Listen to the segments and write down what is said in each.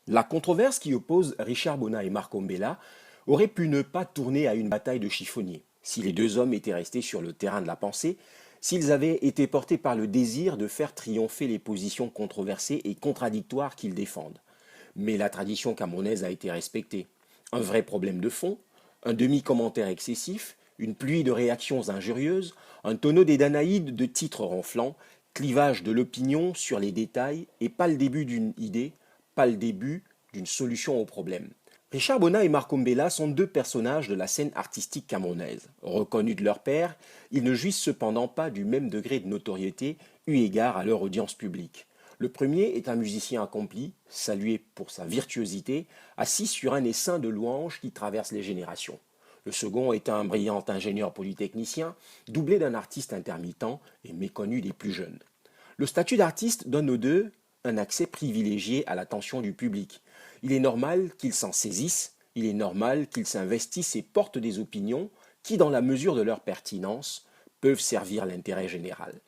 La controverse qui oppose Richard Bona et Marc Ombela aurait pu ne pas tourner à une bataille de chiffonniers si les deux hommes étaient restés sur le terrain de la pensée, s'ils avaient été portés par le désir de faire triompher les positions controversées et contradictoires qu'ils défendent. Mais la tradition camerounaise a été respectée. Un vrai problème de fond, un demi-commentaire excessif, une pluie de réactions injurieuses, un tonneau des Danaïdes de titres ronflants, clivage de l'opinion sur les détails et pas le début d'une idée, pas le début d'une solution au problème. Richard Bona et Marc Ombela sont deux personnages de la scène artistique camerounaise. Reconnus de leur père, ils ne jouissent cependant pas du même degré de notoriété eu égard à leur audience publique. Le premier est un musicien accompli, salué pour sa virtuosité, assis sur un essaim de louanges qui traverse les générations. Le second est un brillant ingénieur polytechnicien, doublé d'un artiste intermittent et méconnu des plus jeunes. Le statut d'artiste donne aux deux un accès privilégié à l'attention du public. Il est normal qu'ils s'en saisissent, il est normal qu'ils s'investissent et portent des opinions qui, dans la mesure de leur pertinence, peuvent servir l'intérêt général.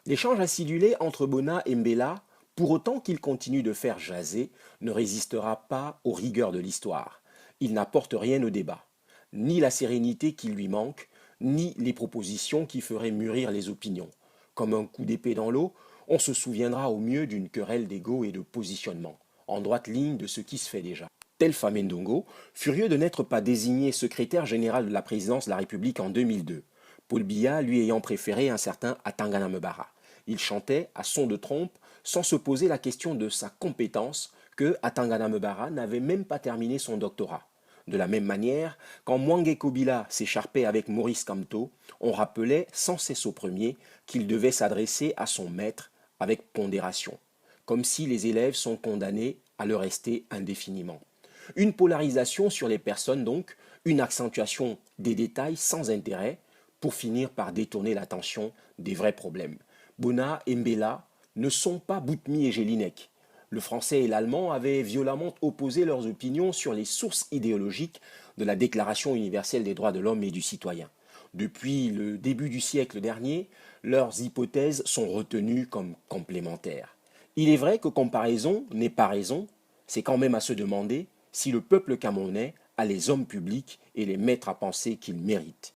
L'échange acidulé entre Bona et Mbella, pour autant qu'il continue de faire jaser, ne résistera pas aux rigueurs de l'histoire. Il n'apporte rien au débat, ni la sérénité qui lui manque, ni les propositions qui feraient mûrir les opinions. Comme un coup d'épée dans l'eau, on se souviendra au mieux d'une querelle d'ego et de positionnement, en droite ligne de ce qui se fait déjà. Tel Famendongo, furieux de n'être pas désigné secrétaire général de la présidence de la République en 2002, Paul Biya lui ayant préféré un certain Atangana Mbara. Il chantait à son de trompe sans se poser la question de sa compétence que Atangana Mbara n'avait même pas terminé son doctorat. De la même manière, quand Mwange Kobila s'écharpait avec Maurice Kamto, on rappelait sans cesse au premier qu'il devait s'adresser à son maître avec pondération, comme si les élèves sont condamnés à le rester indéfiniment. Une polarisation sur les personnes donc, une accentuation des détails sans intérêt, pour finir par détourner l'attention des vrais problèmes. Bona et Mbella ne sont pas Boutmi et Jelinek. Le français et l'allemand avaient violemment opposé leurs opinions sur les sources idéologiques de la Déclaration universelle des droits de l'homme et du citoyen. Depuis le début du siècle dernier, leurs hypothèses sont retenues comme complémentaires. Il est vrai que comparaison n'est pas raison, c'est quand même à se demander si le peuple camerounais a les hommes publics et les maîtres à penser qu'il mérite.